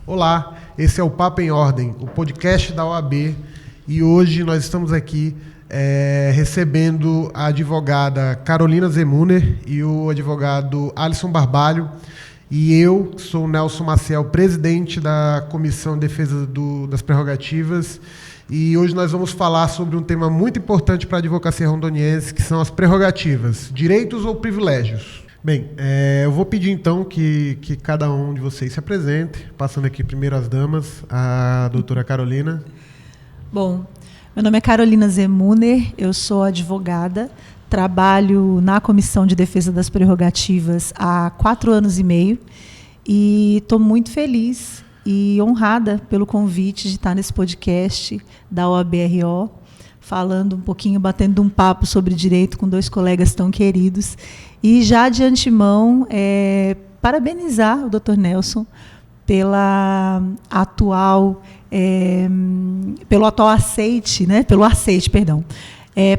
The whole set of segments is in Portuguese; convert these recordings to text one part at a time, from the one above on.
Olá, esse é o Papo em Ordem, o podcast da OAB, e hoje nós estamos aqui recebendo a advogada Carolina Zemuner e o advogado Alisson Barbalho, e eu sou o Nelson Maciel, presidente da Comissão de Defesa das Prerrogativas, e hoje nós vamos falar sobre um tema muito importante para a advocacia rondoniense, que são as prerrogativas, direitos ou privilégios. Bem, eu vou pedir então que cada um de vocês se apresente, passando aqui primeiro as damas, a doutora Carolina. Bom, meu nome é Carolina Zemuner, eu sou advogada, trabalho na Comissão de Defesa das Prerrogativas há 4 anos e meio e estou muito feliz e honrada pelo convite de estar nesse podcast da OAB-RO, falando um pouquinho, batendo um papo sobre direito com 2 colegas tão queridos. E já de antemão, parabenizar o Dr. Nelson pelo atual aceite, né?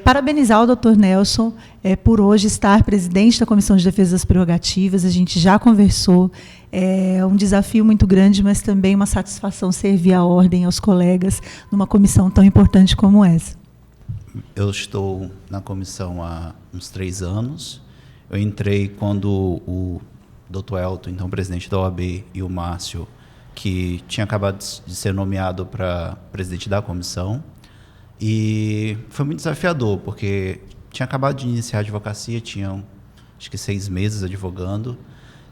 Parabenizar o Dr. Nelson por hoje estar presidente da Comissão de Defesa das Prerrogativas. A gente já conversou, é um desafio muito grande, mas também uma satisfação servir a ordem aos colegas numa comissão tão importante como essa. Eu estou na comissão há uns 3 anos. Eu entrei quando o Dr. Elton, então presidente da OAB, e o Márcio, que tinha acabado de ser nomeado para presidente da comissão. E foi muito desafiador, porque tinha acabado de iniciar a advocacia, tinham acho que 6 meses advogando.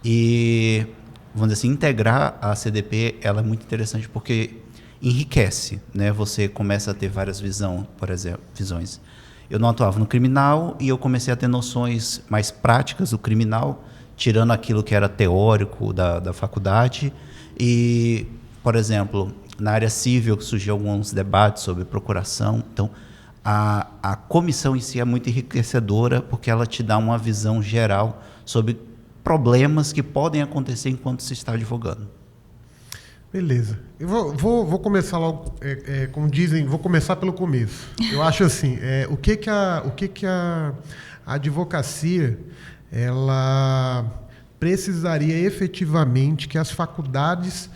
E, vamos dizer assim, integrar a CDP ela é muito interessante porque enriquece, né? Você começa a ter várias visões. Eu não atuava no criminal e eu comecei a ter noções mais práticas do criminal, tirando aquilo que era teórico da faculdade. E, por exemplo, na área civil surgiu alguns debates sobre procuração. Então, a comissão em si é muito enriquecedora porque ela te dá uma visão geral sobre problemas que podem acontecer enquanto se está advogando. Beleza. Eu vou começar logo, como dizem, vou começar pelo começo. Eu acho assim, o que a advocacia ela precisaria efetivamente que as faculdades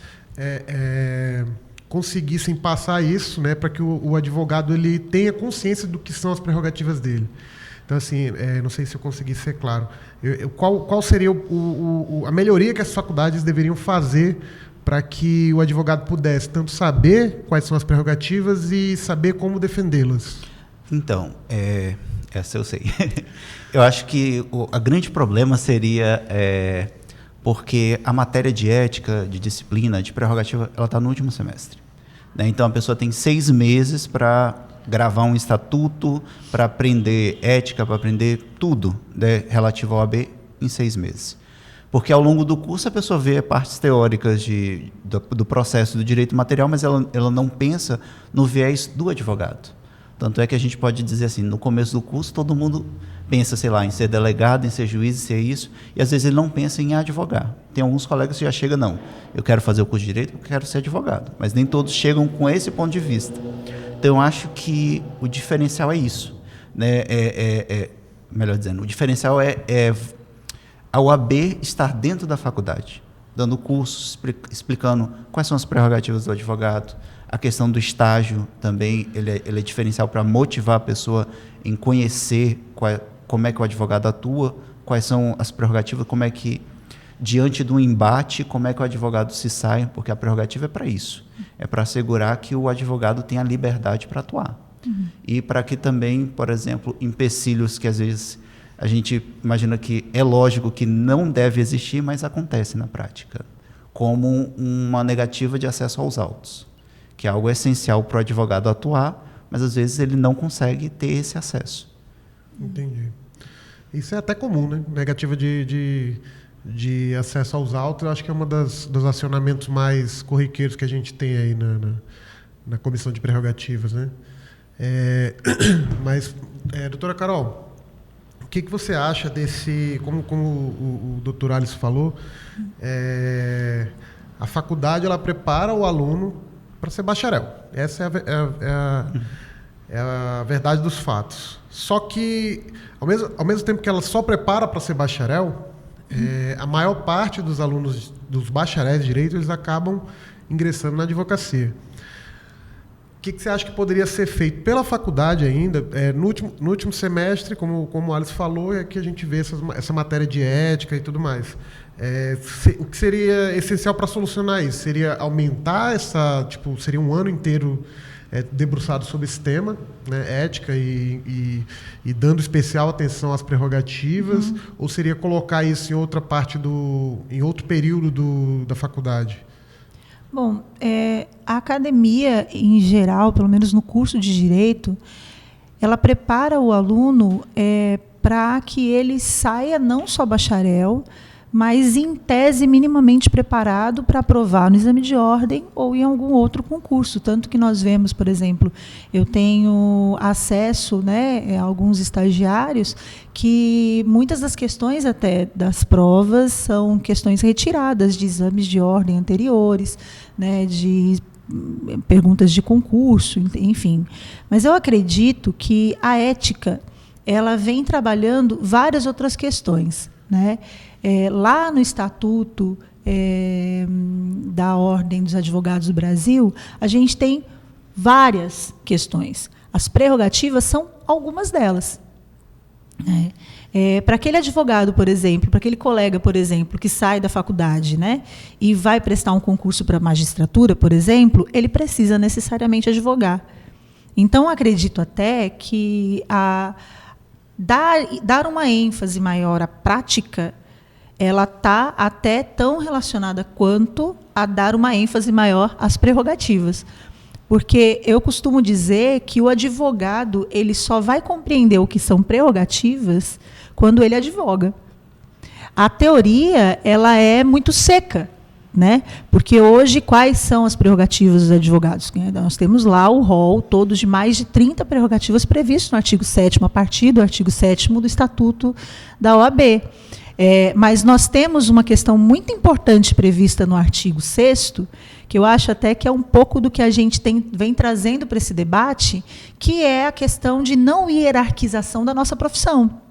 conseguissem passar isso, né, para que o advogado ele tenha consciência do que são as prerrogativas dele. Então, assim, não sei se eu consegui ser claro. Qual seria a melhoria que as faculdades deveriam fazer para que o advogado pudesse tanto saber quais são as prerrogativas e saber como defendê-las? Então, essa eu sei. Eu acho que o grande problema seria porque a matéria de ética, de disciplina, de prerrogativa, ela está no último semestre, né? Então, a pessoa tem 6 meses para gravar um estatuto, para aprender ética, para aprender tudo, né, relativo ao OAB em 6 meses. Porque ao longo do curso a pessoa vê partes teóricas do processo do direito material, mas ela não pensa no viés do advogado. Tanto é que a gente pode dizer assim, no começo do curso todo mundo pensa, sei lá, em ser delegado, em ser juiz, em ser isso, e às vezes ele não pensa em advogar. Tem alguns colegas que já chegam, não, eu quero fazer o curso de direito porque eu quero ser advogado, mas nem todos chegam com esse ponto de vista. Então eu acho que o diferencial é isso, né? Melhor dizendo, o diferencial é a OAB estar dentro da faculdade, dando cursos, explicando quais são as prerrogativas do advogado. A questão do estágio também, ele é diferencial para motivar a pessoa em conhecer como é que o advogado atua, quais são as prerrogativas, como é que, diante do embate, como é que o advogado se sai, porque a prerrogativa é para isso, é para assegurar que o advogado tenha liberdade para atuar. Uhum. E para que também, por exemplo, empecilhos que às vezes a gente imagina que é lógico que não deve existir, mas acontece na prática, como uma negativa de acesso aos autos, que é algo essencial para o advogado atuar, mas às vezes ele não consegue ter esse acesso. Entendi. Isso é até comum, né? Negativa de acesso aos autos, eu acho que é um dos acionamentos mais corriqueiros que a gente tem aí na Comissão de Prerrogativas, né? Mas, doutora Carol, o que você acha desse, como o doutor Alisson falou, a faculdade ela prepara o aluno para ser bacharel. Essa é a verdade dos fatos. Só que, ao mesmo tempo que ela só prepara para ser bacharel, a maior parte dos alunos dos bacharéis de direito, eles acabam ingressando na advocacia. O que você acha que poderia ser feito pela faculdade ainda? No último semestre, como o Alisson falou, é que a gente vê essa matéria de ética e tudo mais. O que seria essencial para solucionar isso? Seria aumentar seria um ano inteiro debruçado sobre esse tema, né, ética e dando especial atenção às prerrogativas, ou seria colocar isso em outra parte em outro período da faculdade? Bom, a academia, em geral, pelo menos no curso de Direito, ela prepara o aluno para que ele saia não só bacharel, mas, em tese, minimamente preparado para aprovar no exame de ordem ou em algum outro concurso. Tanto que nós vemos, por exemplo, eu tenho acesso, né, a alguns estagiários que muitas das questões até das provas são questões retiradas de exames de ordem anteriores, né, de perguntas de concurso, enfim. Mas eu acredito que a ética ela vem trabalhando várias outras questões, né? Lá no Estatuto da Ordem dos Advogados do Brasil, a gente tem várias questões. As prerrogativas são algumas delas. Para aquele advogado, por exemplo, para aquele colega, por exemplo, que sai da faculdade, né, e vai prestar um concurso para a magistratura, por exemplo, ele precisa necessariamente advogar. Então, acredito até que dar uma ênfase maior à prática, ela está até tão relacionada quanto a dar uma ênfase maior às prerrogativas. Porque eu costumo dizer que o advogado ele só vai compreender o que são prerrogativas quando ele advoga. A teoria ela é muito seca, né? Porque hoje, quais são as prerrogativas dos advogados? Nós temos lá o rol todo de mais de 30 prerrogativas previstas no artigo 7º, a partir do artigo 7º do Estatuto da OAB. Mas nós temos uma questão muito importante prevista no artigo 6º, que eu acho até que é um pouco do que a gente vem trazendo para esse debate, que é a questão de não hierarquização da nossa profissão.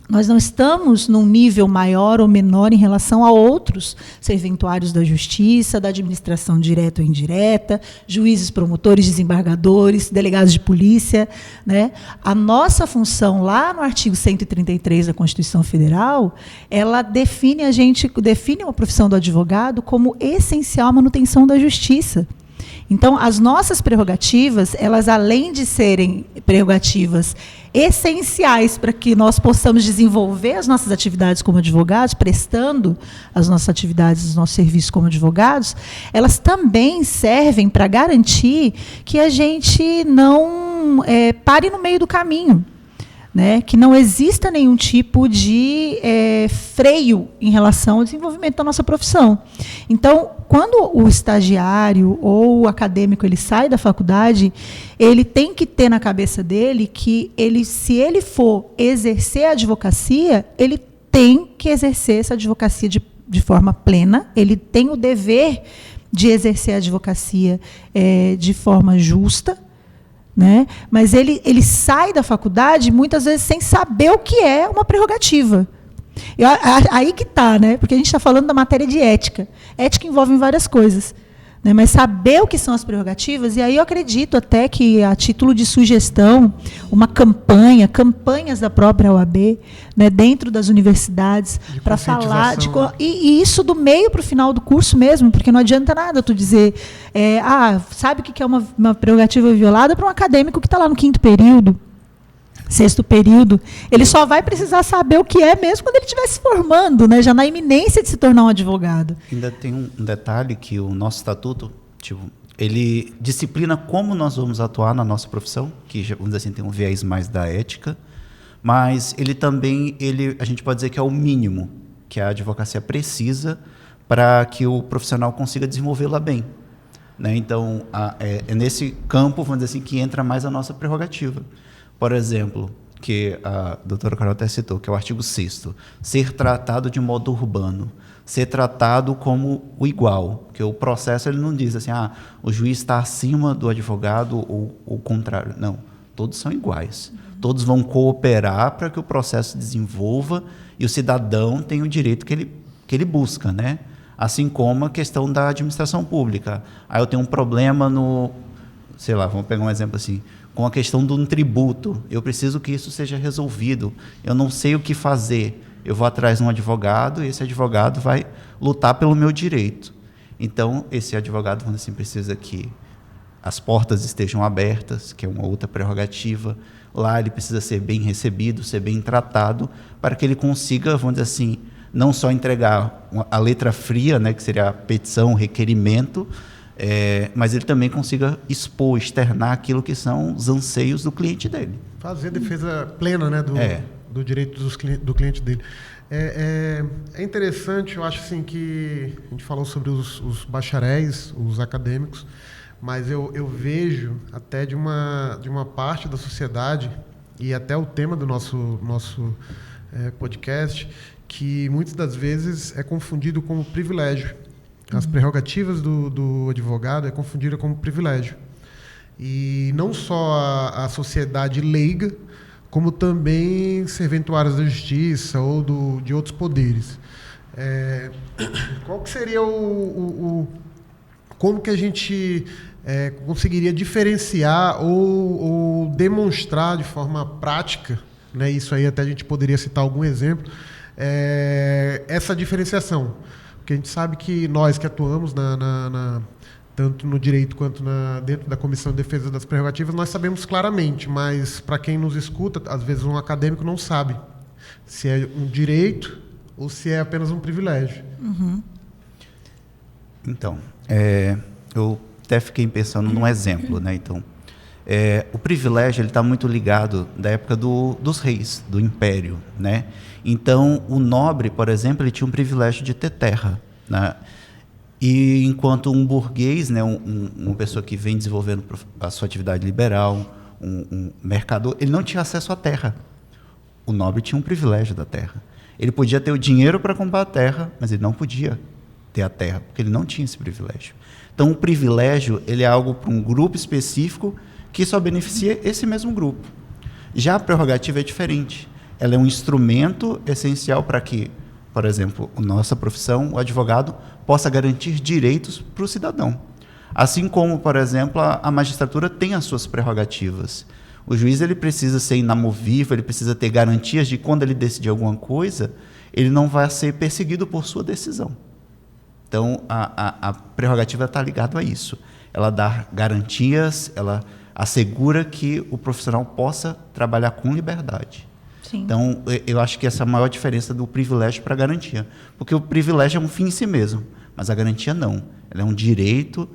Nós não estamos num nível maior ou menor em relação a outros serventuários da justiça, da administração direta ou indireta, juízes, promotores, desembargadores, delegados de polícia, né? A nossa função lá no artigo 133 da Constituição Federal, ela define a profissão do advogado como essencial à manutenção da justiça. Então, as nossas prerrogativas, elas além de serem prerrogativas essenciais para que nós possamos desenvolver as nossas atividades como advogados, prestando as nossas atividades, os nossos serviços como advogados, elas também servem para garantir que a gente não pare no meio do caminho, né? Que não exista nenhum tipo de freio em relação ao desenvolvimento da nossa profissão. Então, quando o estagiário ou o acadêmico ele sai da faculdade, ele tem que ter na cabeça dele que se ele for exercer a advocacia, ele tem que exercer essa advocacia de forma plena, ele tem o dever de exercer a advocacia de forma justa, né? Mas ele sai da faculdade muitas vezes sem saber o que é uma prerrogativa. Aí que está, né? Porque a gente está falando da matéria de ética. Ética envolve várias coisas, né? Mas saber o que são as prerrogativas, e aí eu acredito até que, a título de sugestão, campanhas da própria OAB, né, dentro das universidades, para falar e isso do meio para o final do curso mesmo, porque não adianta nada tu dizer, sabe o que é uma prerrogativa violada para um acadêmico que está lá no 5º período, 6º período, ele só vai precisar saber o que é mesmo quando ele estiver se formando, né, já na iminência de se tornar um advogado. Ainda tem um detalhe que o nosso estatuto, ele disciplina como nós vamos atuar na nossa profissão, que, vamos dizer assim, tem um viés mais da ética, mas ele também, a gente pode dizer que é o mínimo que a advocacia precisa para que o profissional consiga desenvolvê-la bem, né? Então, é nesse campo, vamos dizer assim, que entra mais a nossa prerrogativa. Por exemplo, que a doutora Carol até citou, que é o artigo 6º, ser tratado de modo urbano, ser tratado como o igual, porque o processo ele não diz assim, o juiz está acima do advogado ou o contrário. Não, todos são iguais. Todos vão cooperar para que o processo se desenvolva e o cidadão tenha o direito que ele busca, né? Assim como a questão da administração pública. Aí eu tenho um problema no, sei lá, vamos pegar um exemplo assim, com a questão de um tributo. Eu preciso que isso seja resolvido. Eu não sei o que fazer. Eu vou atrás de um advogado e esse advogado vai lutar pelo meu direito. Então, esse advogado, vamos dizer assim, precisa que as portas estejam abertas, que é uma outra prerrogativa. Lá ele precisa ser bem recebido, ser bem tratado, para que ele consiga, vamos dizer assim, não só entregar a letra fria, né, que seria a petição, o requerimento, mas ele também consiga expor, externar aquilo que são os anseios do cliente dele. Fazer a defesa plena, né, do direito do cliente dele. É interessante, eu acho assim, que a gente falou sobre os bacharéis, os acadêmicos, mas eu vejo até de uma parte da sociedade, e até o tema do nosso podcast, que muitas das vezes é confundido como privilégio. As prerrogativas do advogado é confundida como privilégio. E não só a sociedade leiga, como também serventuários da justiça ou de outros poderes. Qual que seria como que a gente conseguiria diferenciar ou demonstrar de forma prática, né, isso aí até a gente poderia citar algum exemplo, essa diferenciação? Porque a gente sabe que nós que atuamos tanto no direito quanto dentro da Comissão de Defesa das Prerrogativas, nós sabemos claramente, mas para quem nos escuta, às vezes um acadêmico não sabe se é um direito ou se é apenas um privilégio. Uhum. Então, eu até fiquei pensando num exemplo, né? Então, o privilégio está muito ligado da época dos reis, do império, né? Então, o nobre, por exemplo, ele tinha um privilégio de ter terra, né? E enquanto um burguês, né, uma pessoa que vem desenvolvendo a sua atividade liberal, um mercador, ele não tinha acesso à terra. O nobre tinha um privilégio da terra. Ele podia ter o dinheiro para comprar a terra, mas ele não podia ter a terra, porque ele não tinha esse privilégio. Então, o privilégio ele é algo para um grupo específico que só beneficia esse mesmo grupo. Já a prerrogativa é diferente. Ela é um instrumento essencial para que, por exemplo, a nossa profissão, o advogado, possa garantir direitos para o cidadão. Assim como, por exemplo, a magistratura tem as suas prerrogativas. O juiz ele precisa ser inamovível, ele precisa ter garantias de que quando ele decidir alguma coisa, ele não vai ser perseguido por sua decisão. Então, a prerrogativa está ligada a isso. Ela dá garantias, ela assegura que o profissional possa trabalhar com liberdade. Sim. Então, eu acho que essa é a maior diferença do privilégio para a garantia. Porque o privilégio é um fim em si mesmo, mas a garantia não. Ela é um direito,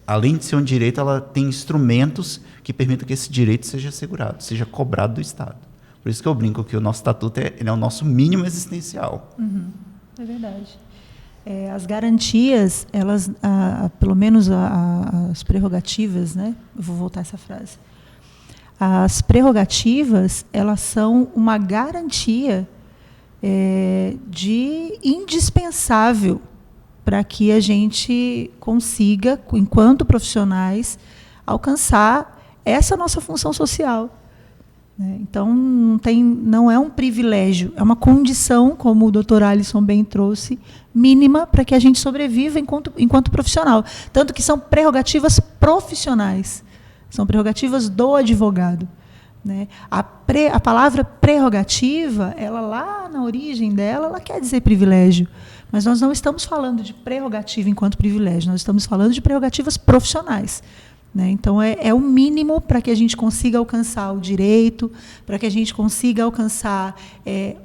além de ser um direito, ela tem instrumentos que permitam que esse direito seja assegurado, seja cobrado do Estado. Por isso que eu brinco que o nosso estatuto ele é o nosso mínimo existencial. Uhum. É verdade. As garantias, elas, pelo menos as prerrogativas, né? Eu vou voltar a essa frase. As prerrogativas, elas são uma garantia de indispensável para que a gente consiga, enquanto profissionais, alcançar essa nossa função social. Então, não é um privilégio, é uma condição, como o Dr. Alisson bem trouxe, mínima para que a gente sobreviva enquanto profissional. Tanto que são prerrogativas profissionais, são prerrogativas do advogado. Né? A palavra prerrogativa, ela lá na origem dela, ela quer dizer privilégio. Mas nós não estamos falando de prerrogativa enquanto privilégio, nós estamos falando de prerrogativas profissionais. Né? Então, é o mínimo para que a gente consiga alcançar o direito, para que a gente consiga alcançar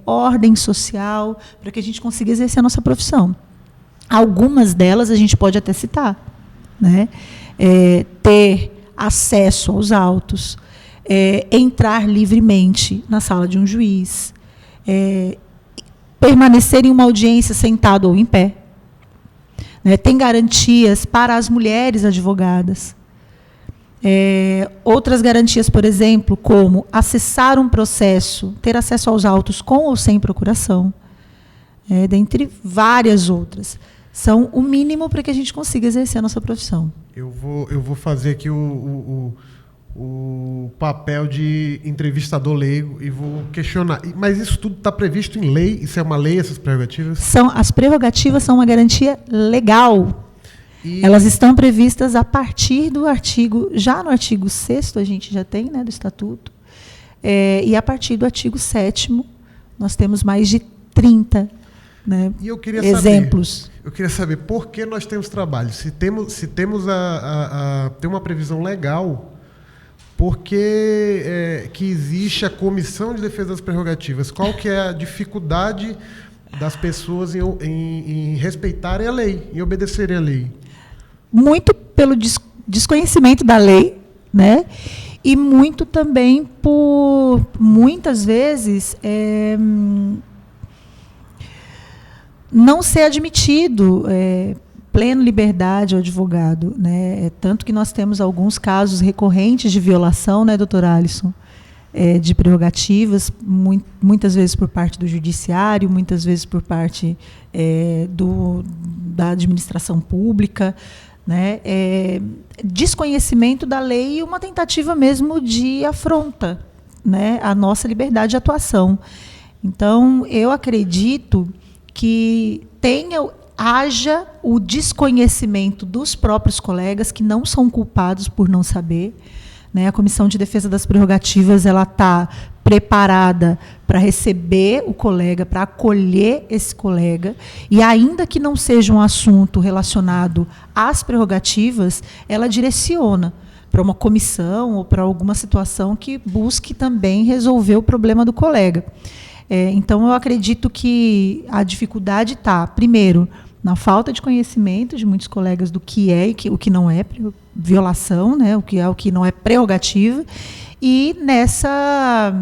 ordem social, para que a gente consiga exercer a nossa profissão. Algumas delas a gente pode até citar. Né? Ter acesso aos autos, entrar livremente na sala de um juiz, permanecer em uma audiência sentado ou em pé. Né? Tem garantias para as mulheres advogadas. Outras garantias, por exemplo, como acessar um processo, ter acesso aos autos com ou sem procuração, dentre várias outras. São o mínimo para que a gente consiga exercer a nossa profissão. Eu vou fazer aqui o o papel de entrevistador leigo e vou questionar. Mas isso tudo está previsto em lei? Isso é uma lei, essas prerrogativas? As prerrogativas são uma garantia legal. Elas estão previstas a partir do artigo, já no artigo 6º a gente já tem, né, do Estatuto, e a partir do artigo 7º nós temos mais de 30, né, e eu queria exemplos. Eu queria saber por que nós temos trabalho. Se temos tem uma previsão legal, por que que existe a Comissão de Defesa das Prerrogativas? Qual que é a dificuldade das pessoas em respeitarem a lei, em obedecerem a lei? Muito pelo desconhecimento da lei, né? E muito também por, muitas vezes, não ser admitido plena liberdade ao advogado, né? Tanto que nós temos alguns casos recorrentes de violação, né, doutor Alisson, de prerrogativas, muitas vezes por parte do judiciário, muitas vezes por parte da administração pública, né? Desconhecimento da lei e uma tentativa mesmo de afronta, né, a nossa liberdade de atuação. Então, eu acredito que haja o desconhecimento dos próprios colegas, que não são culpados por não saber, né? A Comissão de Defesa das Prerrogativas ela está preparada para receber o colega, para acolher esse colega, e ainda que não seja um assunto relacionado às prerrogativas, ela direciona para uma comissão ou para alguma situação que busque também resolver o problema do colega. Então, eu acredito que a dificuldade está, primeiro, na falta de conhecimento de muitos colegas do que é e o que não é violação, né, o que é o que não é prerrogativa, e nessa,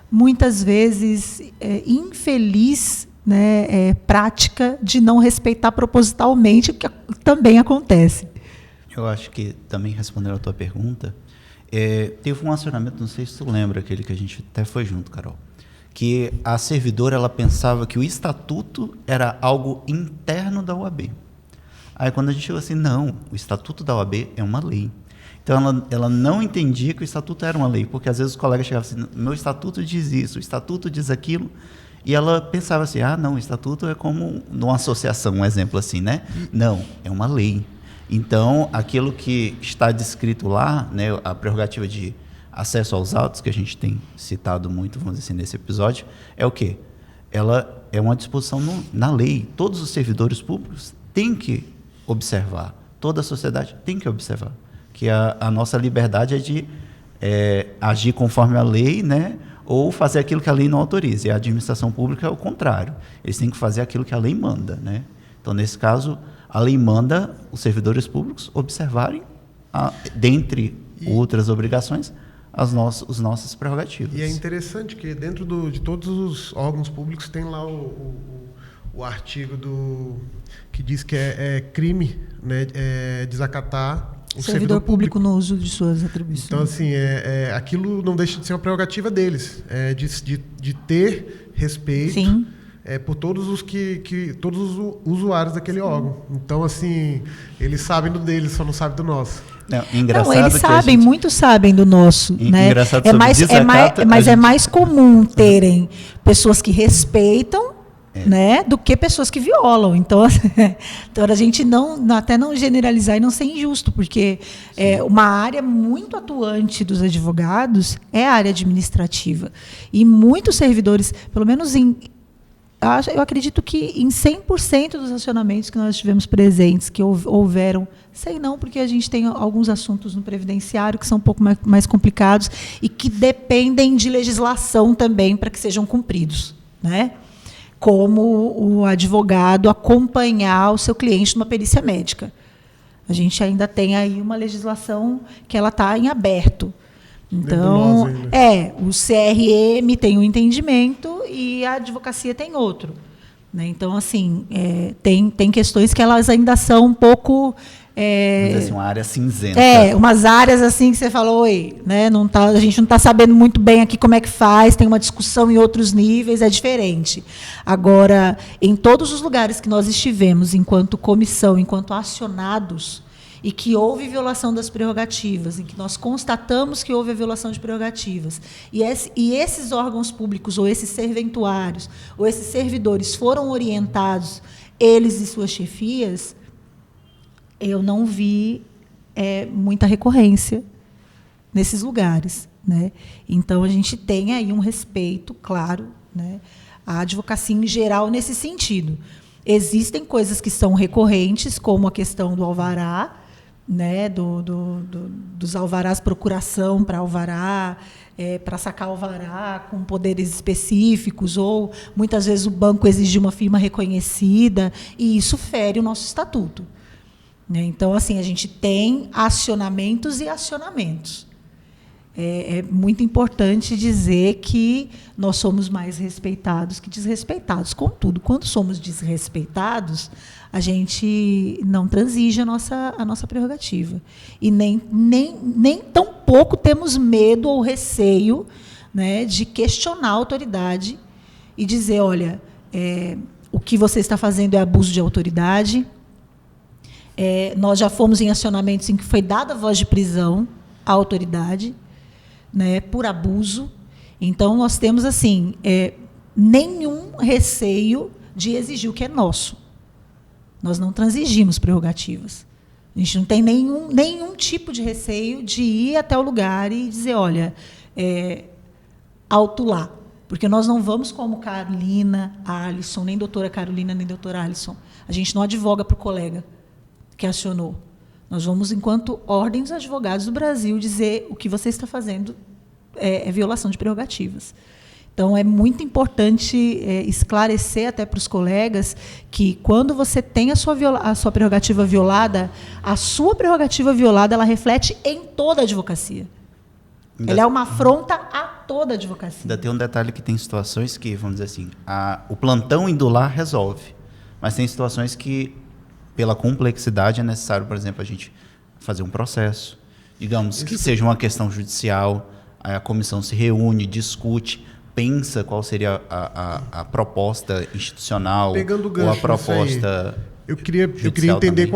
muitas vezes, infeliz, né, prática de não respeitar propositalmente, o que também acontece. Eu acho que, também respondendo a tua pergunta, teve um acionamento, não sei se tu lembra, aquele que a gente até foi junto, Carol, que a servidora ela pensava que o estatuto era algo interno da OAB. Aí, quando a gente chegou assim, não, o estatuto da OAB é uma lei. Então, ela não entendia que o estatuto era uma lei, porque às vezes os colegas chegavam assim, meu estatuto diz isso, o estatuto diz aquilo, e ela pensava assim, não, o estatuto é como numa associação, um exemplo assim, né? Não, é uma lei. Então, aquilo que está descrito lá, né, a prerrogativa de acesso aos autos, que a gente tem citado muito, vamos dizer assim, nesse episódio, é o quê? Ela é uma disposição na lei. Todos os servidores públicos têm que observar, toda a sociedade tem que observar, que a nossa liberdade é de agir conforme a lei, né, ou fazer aquilo que a lei não autoriza. E a administração pública é o contrário. Eles têm que fazer aquilo que a lei manda, né? Então, nesse caso, a lei manda os servidores públicos observarem, dentre outras obrigações, as nossas prerrogativas. E é interessante que dentro de todos os órgãos públicos tem lá o artigo que diz que é crime, né, desacatar o servidor público no uso de suas atribuições. Então, assim, aquilo não deixa de ser uma prerrogativa deles, de ter respeito. Sim. Por todos os todos os usuários daquele órgão. Então, assim, eles sabem do deles, só não sabem do nosso. Não, eles sabem, muitos sabem do nosso, né? Mas é mais comum terem pessoas que respeitam, né, do que pessoas que violam. Então a gente até não generalizar e não ser injusto, porque uma área muito atuante dos advogados é a área administrativa. E muitos servidores, pelo menos eu acredito que em 100% dos acionamentos que nós tivemos presentes, que houveram, sei não, porque a gente tem alguns assuntos no previdenciário que são um pouco mais complicados e que dependem de legislação também para que sejam cumpridos, né? Como o advogado acompanhar o seu cliente numa perícia médica. A gente ainda tem aí uma legislação que ela está em aberto. Então, o CRM tem um entendimento e a advocacia tem outro, né? Então, assim, tem questões que elas ainda são um pouco... Vamos dizer assim, uma área cinzenta. Umas áreas assim que você falou, né? A gente não está sabendo muito bem aqui como é que faz, tem uma discussão em outros níveis, é diferente. Agora, em todos os lugares que nós estivemos, enquanto comissão, enquanto acionados, e que houve violação das prerrogativas, em que nós constatamos que houve a violação de prerrogativas, e esses órgãos públicos, ou esses serventuários, ou esses servidores foram orientados, eles e suas chefias, eu não vi muita recorrência nesses lugares, né? Então, a gente tem aí um respeito, claro, né, à advocacia em geral nesse sentido. Existem coisas que são recorrentes, como a questão do alvará, né, dos alvarás, procuração para alvará, para sacar alvará com poderes específicos, ou muitas vezes o banco exige uma firma reconhecida, e isso fere o nosso estatuto. Então, assim, a gente tem acionamentos e acionamentos. É muito importante dizer que nós somos mais respeitados que desrespeitados. Contudo, quando somos desrespeitados, a gente não transige a nossa prerrogativa. E nem tão pouco temos medo ou receio, né, de questionar a autoridade e dizer, olha, o que você está fazendo é abuso de autoridade. Nós já fomos em acionamentos em que foi dada voz de prisão à autoridade, né, por abuso. Então, nós temos assim nenhum receio de exigir o que é nosso. Nós não transigimos prerrogativas. A gente não tem nenhum tipo de receio de ir até o lugar e dizer, olha, alto lá. Porque nós não vamos como Carolina, Alisson, nem doutora Carolina, nem doutora Alisson. A gente não advoga para o colega que acionou. Nós vamos, enquanto ordem dos advogados do Brasil, dizer o que você está fazendo é violação de prerrogativas. Então, é muito importante esclarecer até para os colegas que, quando você tem a sua prerrogativa violada, a sua prerrogativa violada ela reflete em toda a advocacia. Ela é uma afronta a toda a advocacia. Ainda tem um detalhe que tem situações que, vamos dizer assim, o plantão indo lá resolve, mas tem situações que, pela complexidade, é necessário, por exemplo, a gente fazer um processo, digamos, que seja uma questão judicial, a comissão se reúne, discute, pensa qual seria a proposta institucional, pegando o gancho, ou a proposta eu queria entender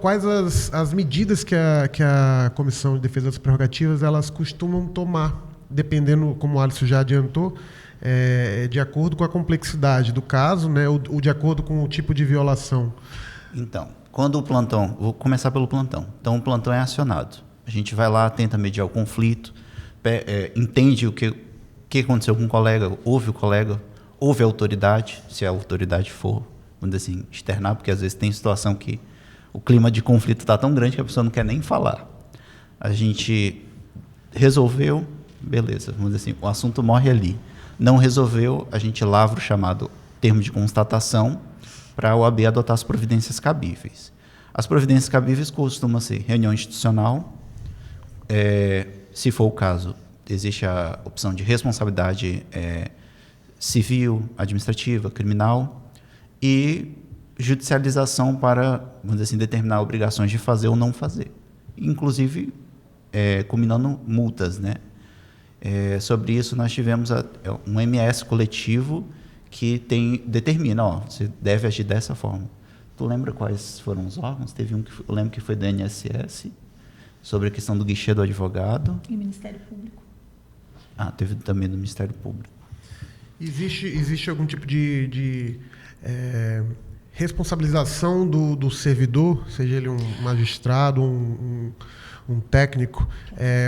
quais as medidas que a Comissão de Defesa das Prerrogativas elas costumam tomar, dependendo, como o Alisson já adiantou, de acordo com a complexidade do caso, né, ou de acordo com o tipo de violação. Então, quando o plantão... Vou começar pelo plantão. Então, o plantão é acionado. A gente vai lá, tenta mediar o conflito, entende o que aconteceu com o colega, ouve o colega, ouve a autoridade, se a autoridade for, vamos dizer assim, externar, porque às vezes tem situação que o clima de conflito está tão grande que a pessoa não quer nem falar. A gente resolveu, beleza, vamos dizer assim, o assunto morre ali. Não resolveu, a gente lavra o chamado termo de constatação, para a OAB adotar as providências cabíveis. As providências cabíveis costumam ser reunião institucional, se for o caso, existe a opção de responsabilidade civil, administrativa, criminal, e judicialização para, vamos dizer assim, determinar obrigações de fazer ou não fazer. Inclusive, combinando multas, né? Sobre isso, nós tivemos um MS coletivo que determina, você deve agir dessa forma. Tu lembra quais foram os órgãos? Teve um eu lembro que foi do INSS, sobre a questão do guichê do advogado. E Ministério Público. Teve também do Ministério Público. Existe algum tipo de responsabilização do servidor, seja ele um magistrado, um técnico,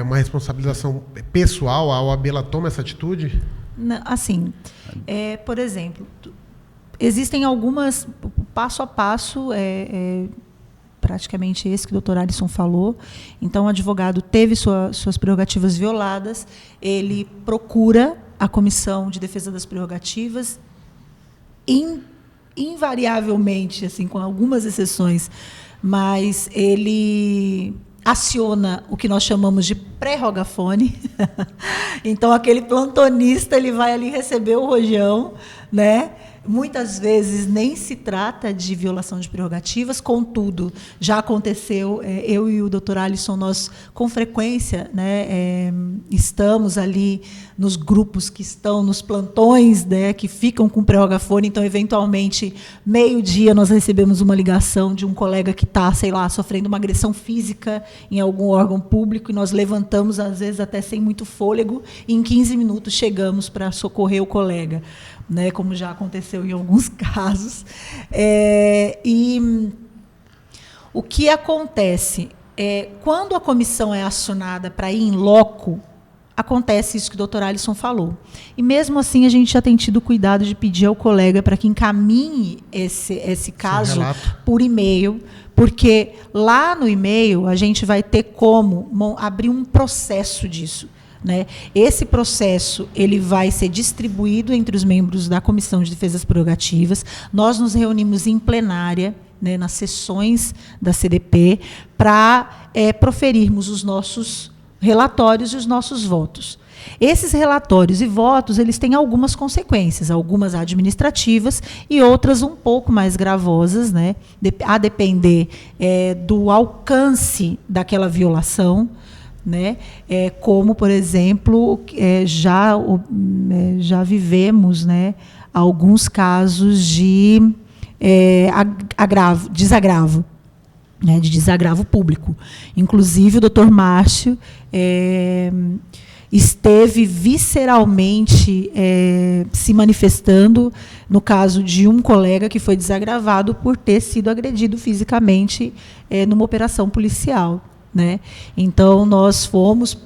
uma responsabilização pessoal? A OAB ela toma essa atitude? Assim, por exemplo, existem algumas, passo a passo, praticamente esse que o doutor Alisson falou. Então, o advogado teve suas prerrogativas violadas, ele procura a Comissão de Defesa das Prerrogativas, invariavelmente, assim, com algumas exceções, mas ele aciona o que nós chamamos de pré-rogafone. Então, aquele plantonista ele vai ali receber o rojão, né? Muitas vezes nem se trata de violação de prerrogativas, contudo, já aconteceu, eu e o doutor Alisson, nós com frequência, né, estamos ali nos grupos que estão nos plantões, né, que ficam com prerrogafone, então, eventualmente, meio-dia, nós recebemos uma ligação de um colega que está, sei lá, sofrendo uma agressão física em algum órgão público, e nós levantamos, às vezes, até sem muito fôlego, e em 15 minutos chegamos para socorrer o colega, né, como já aconteceu em alguns casos. E o que acontece quando a comissão é acionada para ir em loco, acontece isso que o doutor Alisson falou. E, mesmo assim, a gente já tem tido cuidado de pedir ao colega para que encaminhe esse caso por e-mail, porque lá no e-mail a gente vai ter como abrir um processo disso. Né? Esse processo ele vai ser distribuído entre os membros da Comissão de Defesa das Prerrogativas. Nós nos reunimos em plenária, né, nas sessões da CDP, para proferirmos os nossos relatórios e os nossos votos. Esses relatórios e votos eles têm algumas consequências, algumas administrativas e outras um pouco mais gravosas, né, a depender do alcance daquela violação. Né? Como, por exemplo, já vivemos, né, alguns casos de desagravo, né, de desagravo público. Inclusive, o doutor Márcio esteve visceralmente se manifestando no caso de um colega que foi desagravado por ter sido agredido fisicamente numa operação policial. Né? Então, nós fomos...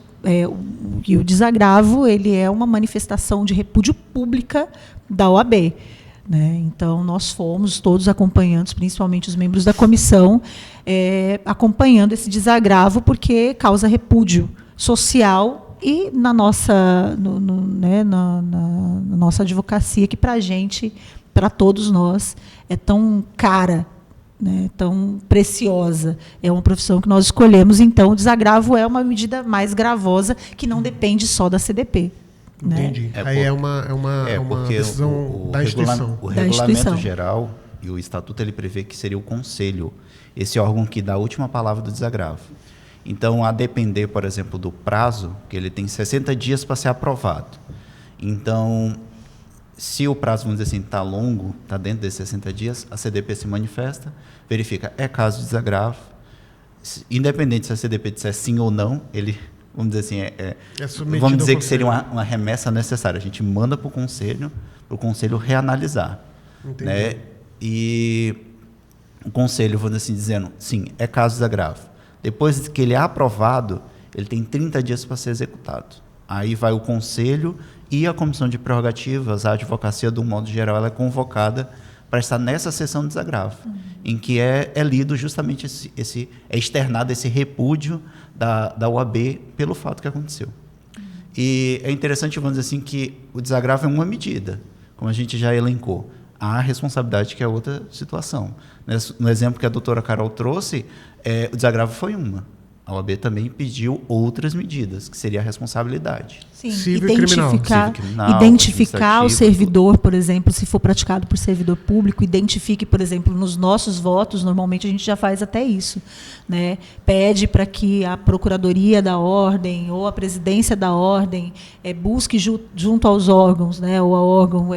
e o desagravo ele é uma manifestação de repúdio pública da OAB. Né? Então, nós fomos todos acompanhando, principalmente os membros da comissão, acompanhando esse desagravo, porque causa repúdio social e na nossa, na nossa advocacia, que para a gente, para todos nós, é tão cara, né, tão preciosa. É uma profissão que nós escolhemos, então o desagravo é uma medida mais gravosa que não depende só da CDP. Entendi. Né? Aí é uma decisão da instituição. O regulamento geral e o estatuto ele prevê que seria o conselho, esse órgão que dá a última palavra do desagravo. Então, a depender, por exemplo, do prazo, que ele tem 60 dias para ser aprovado. Então, se o prazo, vamos dizer assim, está longo, está dentro desses 60 dias, a CDP se manifesta, verifica, caso de desagravo, independente se a CDP disser sim ou não, ele, vamos dizer assim, vamos dizer que seria uma remessa necessária. A gente manda para o conselho reanalisar. Entendi. Né? E o conselho, vamos dizer assim, dizendo, sim, caso de desagravo. Depois que ele é aprovado, ele tem 30 dias para ser executado. Aí vai o conselho e a comissão de prerrogativas, a advocacia, de um modo geral, ela é convocada para estar nessa sessão de desagravo, em que é lido justamente é externado esse repúdio da OAB pelo fato que aconteceu. E é interessante, vamos dizer assim, que o desagravo é uma medida, como a gente já elencou. Há a responsabilidade, que é outra situação. No exemplo que a doutora Carol trouxe, o desagravo foi uma. A OAB também pediu outras medidas, que seria a responsabilidade. Sim, civil e criminal. Identificar o servidor, por exemplo, se for praticado por servidor público, identifique, por exemplo, nos nossos votos, normalmente a gente já faz até isso. Né? Pede para que a Procuradoria da Ordem ou a Presidência da Ordem busque junto aos órgãos, né, ou ao órgão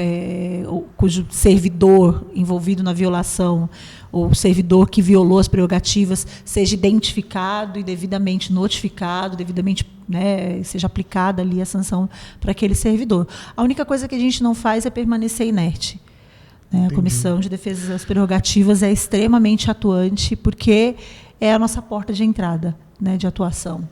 cujo servidor envolvido na violação, ou servidor que violou as prerrogativas, seja identificado e devidamente notificado, devidamente, né, seja aplicada ali a sanção para aquele servidor. A única coisa que a gente não faz é permanecer inerte. Né? A Comissão de Defesa das Prerrogativas é extremamente atuante, porque é a nossa porta de entrada, né, de atuação.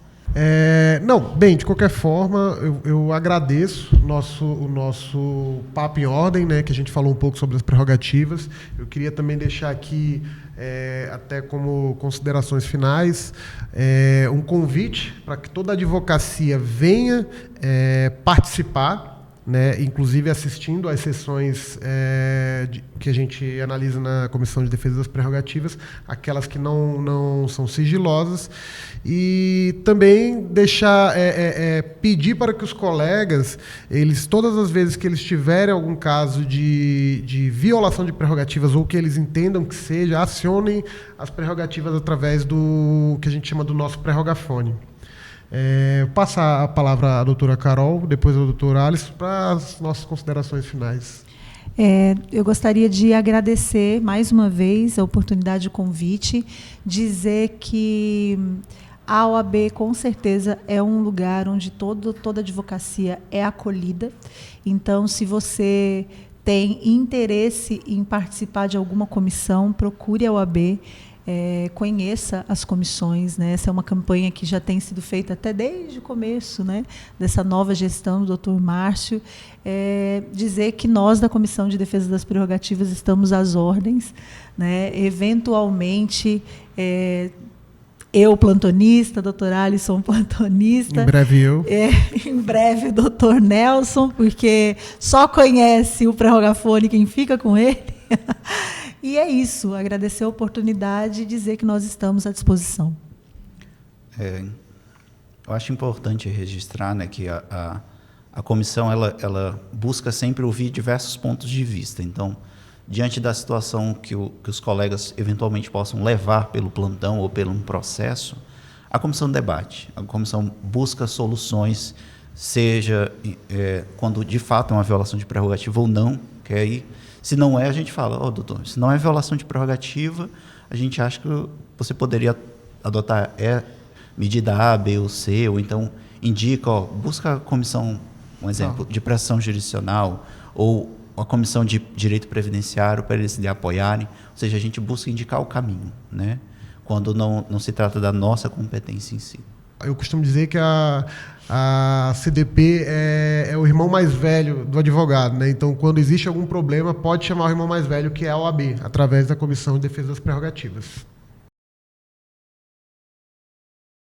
De qualquer forma, eu agradeço o nosso papo em ordem, né, que a gente falou um pouco sobre as prerrogativas. Eu queria também deixar aqui, até como considerações finais, um convite para que toda a advocacia venha participar, né, inclusive assistindo às sessões que a gente analisa na Comissão de Defesa das Prerrogativas, aquelas que não são sigilosas, e também pedir para que os colegas, todas as vezes que eles tiverem algum caso de violação de prerrogativas ou que eles entendam que seja, acionem as prerrogativas através do que a gente chama do nosso prerrogafone. Passar a palavra à doutora Carol, depois ao doutor Alisson, para as nossas considerações finais. Eu gostaria de agradecer mais uma vez a oportunidade de convite, dizer que a OAB, com certeza, é um lugar onde toda advocacia é acolhida. Então, se você tem interesse em participar de alguma comissão, procure a OAB. Conheça as comissões, né? Essa é uma campanha que já tem sido feita até desde o começo, né, dessa nova gestão do Dr. Márcio. Dizer que nós, da Comissão de Defesa das Prerrogativas, estamos às ordens, né? Eventualmente, eu plantonista, doutor Alisson plantonista. Em breve eu. Em breve o doutor Nelson, porque só conhece o prerrogafone quem fica com ele. E é isso, agradecer a oportunidade e dizer que nós estamos à disposição. Eu acho importante registrar, né, que a comissão ela busca sempre ouvir diversos pontos de vista. Então, diante da situação que os colegas eventualmente possam levar pelo plantão ou pelo um processo, a comissão debate, a comissão busca soluções, seja quando de fato é uma violação de prerrogativa ou não, que aí, se não é, a gente fala, doutor, se não é violação de prerrogativa, a gente acha que você poderia adotar medida A, B ou C, ou então indica, busca a comissão, um exemplo, de prestação jurisdicional, ou a comissão de direito previdenciário para eles lhe apoiarem, ou seja, a gente busca indicar o caminho, né, quando não se trata da nossa competência em si. Eu costumo dizer que a CDP é o irmão mais velho do advogado, né? Então, quando existe algum problema, pode chamar o irmão mais velho, que é a OAB, através da Comissão de Defesa das Prerrogativas.